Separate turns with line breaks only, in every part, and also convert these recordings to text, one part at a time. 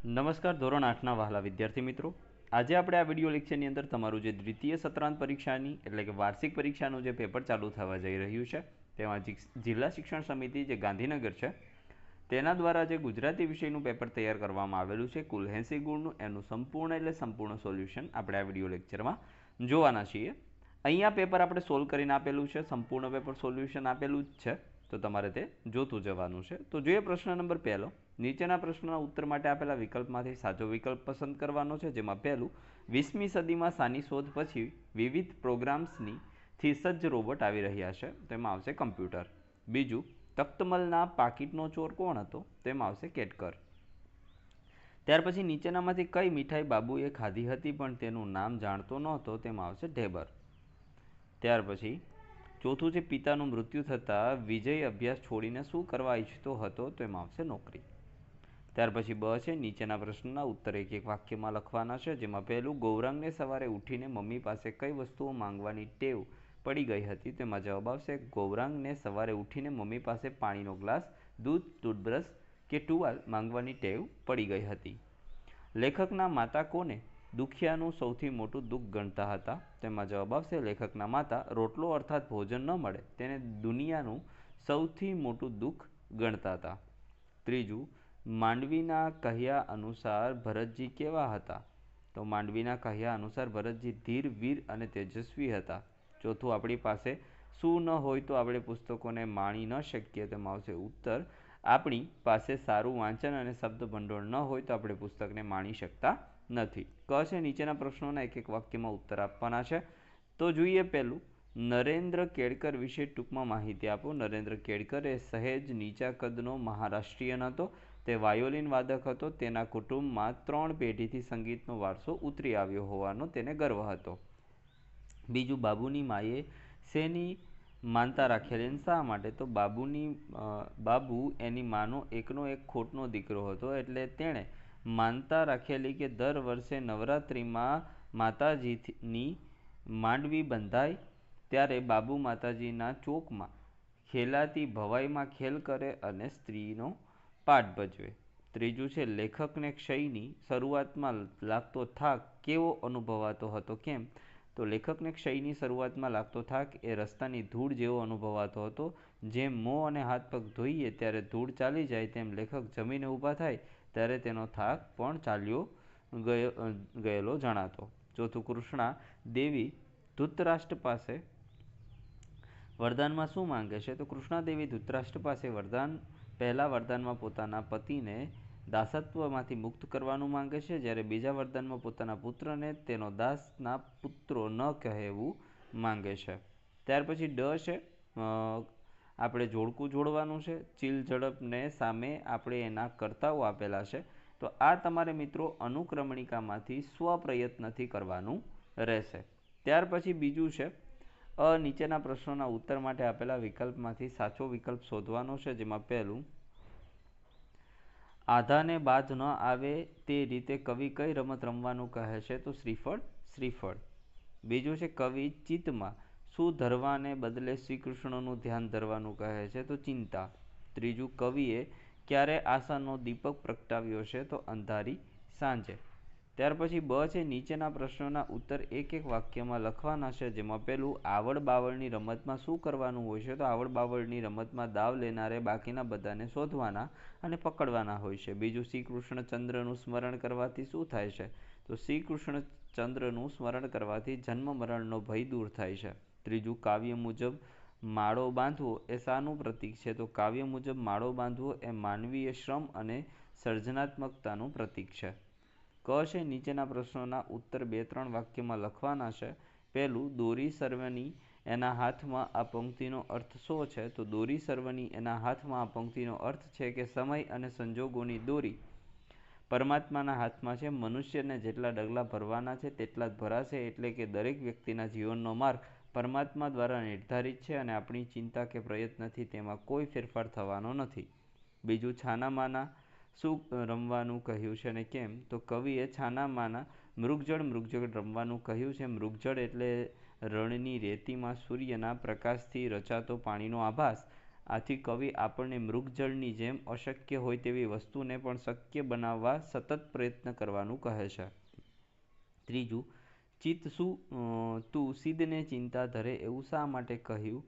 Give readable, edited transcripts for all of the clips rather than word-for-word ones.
નમસ્કાર ધોરણ 8ના વહાલા વિદ્યાર્થી મિત્રો, આજે આપણે આ વિડીયો લેક્ચરની અંદર તમારું જે દ્વિતીય સત્રાંત પરીક્ષાની એટલે કે વાર્ષિક પરીક્ષાનું જે પેપર ચાલુ થવા જઈ રહ્યું છે તેમાં જિલ્લા શિક્ષણ સમિતિ જે ગાંધીનગર છે તેના દ્વારા જે ગુજરાતી વિષયનું પેપર તૈયાર કરવામાં આવેલું છે કુલ 80 ગુણનું, એનું સંપૂર્ણ સોલ્યુશન આપણે આ વિડીયો લેક્ચરમાં જોવાના છીએ. અહીંયા પેપર આપણે સોલ્વ કરીને આપેલું છે, સંપૂર્ણ પેપર સોલ્યુશન આપેલું જ છે, તો તમારે તે જોતું જવાનું છે. તો જોઈએ પ્રશ્ન નંબર પહેલો. નીચેના પ્રશ્નના ઉત્તર માટે આપેલા વિકલ્પમાંથી સાચો વિકલ્પ પસંદ કરવાનો છે, જેમાં પહેલું 20મી સદીમાં શાની શોધ પછી વિવિધ પ્રોગ્રામ્સની થી સજ્જ રોબોટ આવી રહ્યા છે, તેમાં આવશે કમ્પ્યુટર. બીજું, તખ્તમલના પાકીટનો ચોર કોણ હતો, તેમાં આવશે કેટકર. ત્યાર પછી નીચેનામાંથી કઈ મીઠાઈ બાબુએ ખાધી હતી પણ તેનું નામ જાણતો નહોતો, તેમાં આવશે ઢેબર. ત્યાર પછી ચોથું છે પિતાનું મૃત્યુ થતાં વિજય અભ્યાસ છોડીને શું કરવા ઈચ્છતો હતો, તો એમાં આવશે નોકરી. ત્યાર પછી બ છે નીચેના પ્રશ્નના ઉત્તર એક એક વાક્યમાં લખવાના છે, જેમાં પહેલું ગૌરાંગને સવારે ઉઠીને મમ્મી પાસે કઈ વસ્તુઓ માંગવાની ટેવ પડી ગઈ હતી, તેમાં જવાબ આવશે ગૌરાંગને સવારે ઉઠીને મમ્મી પાસે પાણીનો ગ્લાસ, દૂધ, ટૂથબ્રશ કે ટુવાલ માંગવાની ટેવ પડી ગઈ હતી. લેખકના માતા કોને દુખિયાનું સૌથી મોટું દુઃખ ગણતા હતા, તેમાં જવાબ આવશે લેખકના માતા રોટલો અર્થાત ભોજન ન મળે તેને દુનિયાનું સૌથી મોટું દુઃખ ગણતા હતા. ત્રીજું, માંડવીના કહ્યા અનુસાર ભરતજી કેવા હતા, તો માંડવીના કહ્યા અનુસાર ભરતજી ધીર, વીર અને તેજસ્વી હતા. ચોથું, આપણી પાસે શું ન હોય તો આપણે પુસ્તકોને માણી ન શકીએ, તેમાં આવશે ઉત્તર આપણી પાસે સારું વાંચન અને શબ્દ ભંડોળ ન હોય તો આપણે પુસ્તકને માણી શકતા નથી. ક છે નીચેના પ્રશ્નોના એક એક વાક્યમાં ઉત્તર આપવાના છે. તો જોઈએ પહેલું, નરેન્દ્ર કેળકર વિશે ટૂંકમાં માહિતી આપો. નરેન્દ્ર કેળકર એ સહેજ નીચા કદનો મહારાષ્ટ્રીયન હતો. તે વાયોલિન વાદક હતો. તેના કુટુંબમાં 3 પેઢીથી સંગીતનો વારસો ઉતરી આવ્યો હોવાનો તેને ગર્વ હતો. બીજું, બાબુની માએ શેની માનતા રાખેલી, શા માટે, તો બાબુ એની માનો એકનો એક ખોટનો દીકરો હતો, એટલે તેણે માનતા રાખેલી કે દર વર્ષે નવરાત્રિમાં માતાજીની માંડવી બંધાય ત્યારે બાબુ માતાજીના ચોકમાં ખેલાતી ભવાઈમાં ખેલ કરે અને સ્ત્રીનો પાઠ ભજવે. ત્રીજું છે લેખકને ક્ષયની શરૂઆતમાં લાગતો થાક કેવો અનુભવાતો હતો, કેમ, તો લેખકને ક્ષયની શરૂઆતમાં લાગતો થાક એ રસ્તાની ધૂળ જેવો અનુભવાતો હતો. જેમ મોં અને હાથ પગ ધોઈએ ત્યારે ધૂળ ચાલી જાય, તેમ લેખક જમીને ઊભા થાય ત્યારે તેનો થાક પણ ચાલ્યો ગયેલો જણાતો. ચોથું, કૃષ્ણા દેવી ધૃતરાષ્ટ્ર પાસે વરદાનમાં શું માંગે છે, તો કૃષ્ણાદેવી ધૃતરાષ્ટ્ર પાસે પહેલા વરદાનમાં પોતાના પતિને દાસત્વમાંથી મુક્ત કરવાનું માંગે છે, જ્યારે બીજા વરદાનમાં પોતાના પુત્રને તેનો દાસના પુત્રો ન કહેવું માંગે છે. ત્યાર પછી ડ છે, આપણે જોડકું જોડવાનું છે. ચીલ ઝડપને સામે આપણે એના કર્તાઓ આપેલા છે, તો આ તમારે મિત્રો અનુક્રમણિકામાંથી સ્વપ્રયત્નથી કરવાનું રહેશે. ત્યાર પછી બીજું છે નીચેના પ્રશ્નોના ઉત્તર માટે આપેલા વિકલ્પમાંથી સાચો વિકલ્પ શોધવાનો છે, જેમાં પહેલું, આધાને બાદ ન આવે તે રીતે કવિ કઈ રમત રમવાનું કહે છે, તો શ્રીફળ. બીજું છે કવિ ચિત્તમાં શું ધરવાને બદલે શ્રીકૃષ્ણનું ધ્યાન ધરવાનું કહે છે, તો ચિંતા. ત્રીજું, કવિએ ક્યારે આશાનો દીપક પ્રગટાવ્યો છે, તો અંધારી સાંજે. ત્યાર પછી બ છે નીચેના પ્રશ્નોના ઉત્તર એક એક વાક્યમાં લખવાના છે, જેમાં પહેલું, આવડ બાવળની રમતમાં શું કરવાનું હોય છે, તો આવડ બાવળની રમતમાં દાવ લેનારે બાકીના બધાને શોધવાના અને પકડવાના હોય છે. બીજું, શ્રી કૃષ્ણચંદ્રનું સ્મરણ કરવાથી શું થાય છે, તો શ્રી કૃષ્ણચંદ્રનું સ્મરણ કરવાથી જન્મ મરણનો ભય દૂર થાય છે. ત્રીજું, કાવ્ય મુજબ માળો બાંધવો એ શાનું પ્રતીક છે, તો કાવ્ય મુજબ માળો બાંધવો એ માનવીય શ્રમ અને સર્જનાત્મકતાનું પ્રતીક છે. ક છે નીચેના પ્રશ્નોના ઉત્તર 2-3 વાક્યમાં લખવાના છે. પહેલું, દોરી સર્વની એના હાથમાં આ પંક્તિનો અર્થ શું છે, તો દોરી સર્વની એના હાથમાં આ પંક્તિનો અર્થ છે કે સમય અને સંજોગોની દોરી પરમાત્માના હાથમાં છે. મનુષ્યને જેટલા ડગલા ભરવાના છે તેટલા જ ભરાશે, એટલે કે દરેક વ્યક્તિના જીવનનો માર્ગ પરમાત્મા દ્વારા નિર્ધારિત છે અને આપણી ચિંતા કે પ્રયત્નથી તેમાં કોઈ ફેરફાર થવાનો નથી. બીજું, છાનામાના શું રમવાનું કહ્યું છે અને કેમ, તો કવિએ છાનામાના મૃગજળ રમવાનું કહ્યું છે. મૃગજળ એટલે રણની રેતીમાં સૂર્યના પ્રકાશથી રચાતો પાણીનો આભાસ. આથી કવિ આપણને મૃગજળની જેમ અશક્ય હોય તેવી વસ્તુને પણ શક્ય બનાવવા સતત પ્રયત્ન કરવાનું કહે છે. ત્રીજું, ચિત્ત શું તું સિદ્ધને ચિંતા ધરે એવું શા માટે કહ્યું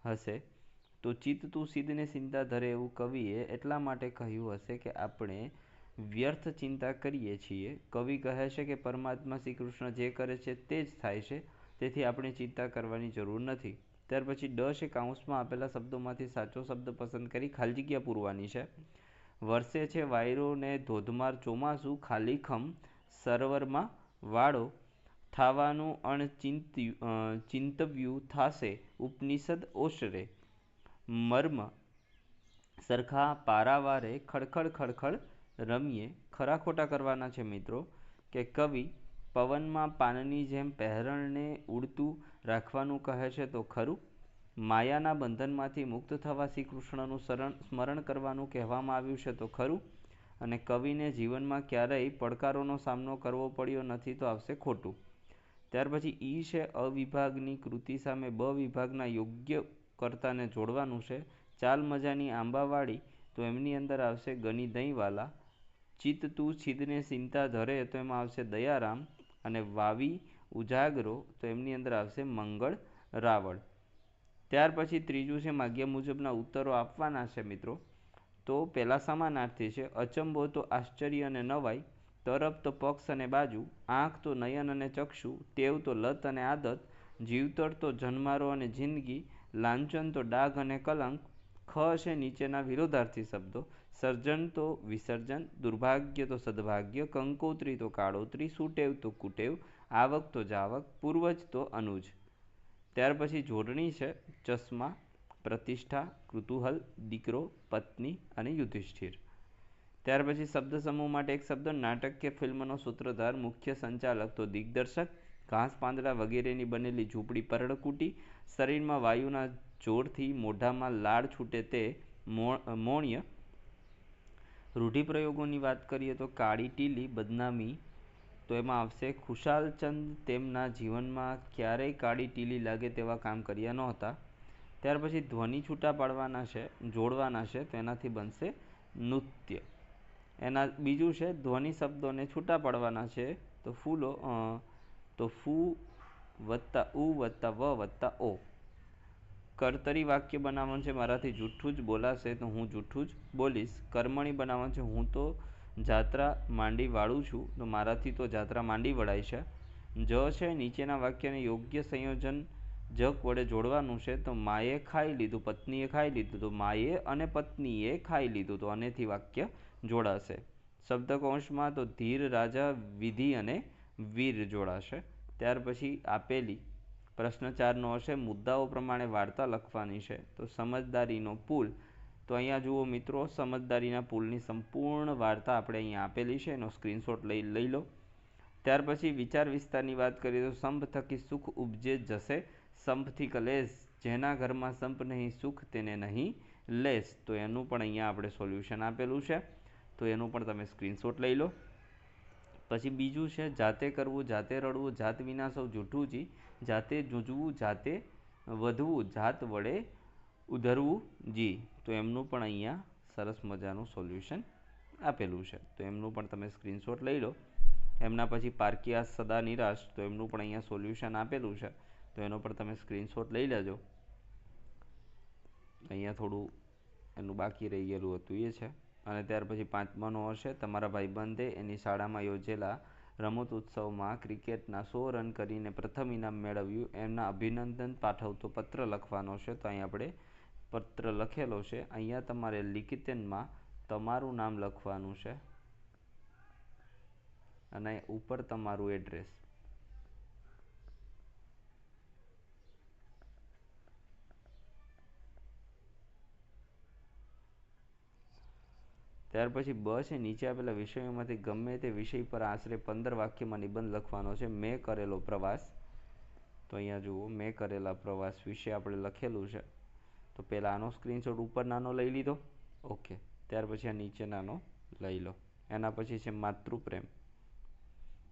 હશે? તો ચિત્ત તું સિદ્ધને ચિંતા ધરે એવું કવિએ એટલા માટે કહ્યું હશે કે આપણે વ્યર્થ ચિંતા કરીએ છીએ. કવિ કહે છે કે પરમાત્મા શ્રી કૃષ્ણ જે કરે છે તે જ થાય છે, તેથી આપણે ચિંતા કરવાની જરૂર નથી. ત્યાર પછી ડ છે કાઉન્સમાં આપેલા શબ્દોમાંથી સાચો શબ્દ પસંદ કરી ખાલી જગ્યા પૂરવાની છે. વરસે છે વાયરો ને ધોધમાર ચોમાસું, ખાલીખમ સરોવરમાં વાળો, થાવાનું ચિંતવ્યું થાશે ઉપનિષદ ઓશરે, મર્મ સરખા પારાવારે ખડખડ ખડખડ રમીએ. ખરા ખોટા કરવાના છે મિત્રો કે કવિ પવનમાં પાનની જેમ પહેરણને ઉડતું રાખવાનું કહે છે તો ખરું. માયાના બંધનમાંથી મુક્ત થવા શ્રી કૃષ્ણનું સ્મરણ કરવાનું કહેવામાં આવ્યું છે તો ખરું. અને કવિને જીવનમાં ક્યારેય પડકારોનો સામનો કરવો પડ્યો નથી તો આવશે ખોટું. ત્યાર પછી ઈ છે અવિભાગની કૃતિ સામે બ વિભાગના યોગ્ય કર્તાને જોડવાનું છે. ચાલ મજાની આંબાવાળી તો એમની અંદર આવશે ગની દહીંવાલા. ચિત્ત તું છિદને ચિંતા ધરે તો એમાં આવશે દયારામ. અને વાવી ઉજાગરો તો એમની અંદર આવશે મંગળ રાવળ. ત્યાર પછી ત્રીજું છે માગ્યા મુજબના ઉત્તરો આપવાના છે મિત્રો. તો પહેલાં સમાનાર્થી છે. અચંબો તો આશ્ચર્ય અને નવાઈ, તરફ તો પક્ષ અને બાજુ, આંખ તો નયન અને ચક્ષુ, ટેવ તો લત અને આદત, જીવતર તો જન્મારો અને જિંદગી, લાંછન તો ડાઘ અને કલંક. ખ છે નીચેના વિરોધાર્થી શબ્દો. સર્જન તો વિસર્જન, દુર્ભાગ્ય તો સદભાગ્ય, કંકોત્રી તો કાળોતરી, સુટેવ તો કુટેવ, આવક તો જાવક, પૂર્વજ તો અનુજ. ત્યાર પછી જોડણી છે ચશ્મા, પ્રતિષ્ઠા, કૃતુહલ, દીકરો, પત્ની અને યુધિષ્ઠિર. ત્યાર પછી શબ્દ સમૂહ માટે એક શબ્દ. નાટક કે ફિલ્મનો સૂત્રધાર, મુખ્ય સંચાલક તો દિગ્દર્શક, ઘાસ પાંદડા વગેરેની બનેલી ઝૂંપડી પરડકુટી, શરીરમાં વાયુના જોરથી મોઢામાં લાળ છૂટે તે મોણ્ય. રૂઢિપ્રયોગોની વાત કરીએ તો કાળી ટીલી, બદનામી તો એમાં આવશે ખુશાલચંદ તેમના જીવનમાં ક્યારેય કાળી ટીલી લાગે તેવા કામ કર્યા નહોતા. ત્યાર પછી ધ્વનિ છૂટા પાડવાના છે, જોડવાના છે, તો એનાથી બનશે નૃત્ય. એના બીજું છે ધ્વનિ શબ્દોને છૂટા પાડવાના છે તો ફૂલો તો ફૂ વત્તા ઉ વત્તા વ વત્તા ઓ. કર્તરી વાક્ય બનાવવાનું છે. મારાથી જૂઠું જ બોલાશે તો હું જૂઠું જ બોલીશ. કર્મણી બનાવવાનું છે. હું તો જાત્રા માંડી વાળું છું તો મારાથી તો જાત્રા માંડી વળાય છે. જ છે નીચેના વાક્યને યોગ્ય સંયોજન જક વડે જોડવાનું છે. તો માએ ખાઈ લીધું, પત્નીએ ખાઈ લીધું, તો માએ અને પત્નીએ ખાઈ લીધું, તો આનેથી વાક્ય જોડાશે. શબ્દકોશમાં તો ધીર, રાજા, વિધિ અને વીર જોડાશે. ત્યાર પછી આપેલી પ્રશ્ન 4નો હશે મુદ્દાઓ પ્રમાણે વાર્તા લખવાની છે. તો સમજદારીનો પુલ, તો અહીંયા જુઓ મિત્રો, સમજદારીના પુલની સંપૂર્ણ વાર્તા આપણે અહીંયા આપેલી છે, એનો સ્ક્રીનશોટ લઈ લો. ત્યાર પછી વિચાર વિસ્તારની વાત કરીએ તો સંપ થકી સુખ ઉપજે જશે, સંપથી કલેશ, જેના ઘરમાં સંપ નહીં સુખ તેને નહીં લેશ. તો એનું પણ અહીંયા આપણે સોલ્યુશન આપેલું છે, તો એનું પણ તમે સ્ક્રીનશોટ લઈ લો. પછી બીજું છે જાતે કરવું, જાતે રડવું, જાત વિના સૌ જૂઠું જી, જાતે જૂજવું, જાતે વધવું, જાત વડે ઉધરવું જી. તો એમનું પણ અહીંયા સરસ મજાનું સોલ્યુશન આપેલું છે, તો એમનું પણ તમે સ્ક્રીનશોટ લઈ લો. એમના પછી પારકિયા સદા નિરાશ, તો એમનું પણ અહીંયા સોલ્યુશન આપેલું છે, તો એનો પણ તમે સ્ક્રીનશોટ લઈ લેજો. અહીંયા થોડું એનું બાકી રહી ગયેલું હતું એ છે. અને ત્યાર પછી 5માનો હશે તમારા ભાઈબંધે એની શાળામાં યોજેલા રમત ઉત્સવમાં ક્રિકેટના 100 રન કરીને પ્રથમ ઇનામ મેળવ્યું, એમના અભિનંદન પાઠવતો પત્ર લખવાનો છે. તો અહીં આપણે પત્ર લખેલો છે. અહીંયા તમારે લિખિતનમાં તમારું નામ લખવાનું છે અને ઉપર તમારું એડ્રેસ. ત્યાર પછી બ છે નીચે આપેલા વિષયોમાંથી ગમે તે વિષય પર આશરે 15 વાક્યમાં નિબંધ લખવાનો છે. મેં કરેલો પ્રવાસ, તો અહીંયા જુઓ મેં કરેલા પ્રવાસ વિશે આપણે લખેલું છે. તો પહેલાં આનો સ્ક્રીનશોટ ઉપર નાનો લઈ લીધો, ઓકે. ત્યાર પછી આ નીચે નાનો લઈ લો. એના પછી છે માતૃપ્રેમ,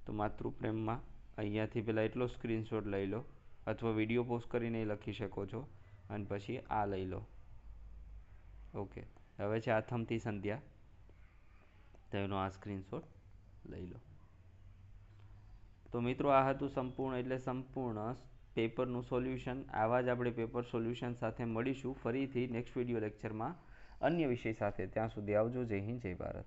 તો માતૃપ્રેમમાં અહીંયાથી પહેલાં એટલો સ્ક્રીનશોટ લઈ લો, અથવા વિડીયો પોઝ કરીને લખી શકો છો. અને પછી આ લઈ લો. ઓકે, હવે છે આથમથી સંધ્યા, તો એનો આ સ્ક્રીનશોટ લઈ લો. તો મિત્રો આ હતું સંપૂર્ણ પેપરનું સોલ્યુશન. આવા જ આપણે પેપર સોલ્યુશન સાથે મળીશું ફરીથી નેક્સ્ટ વિડીયો લેક્ચરમાં અન્ય વિષય સાથે. ત્યાં સુધી આવજો. જય હિન્દ, જય ભારત.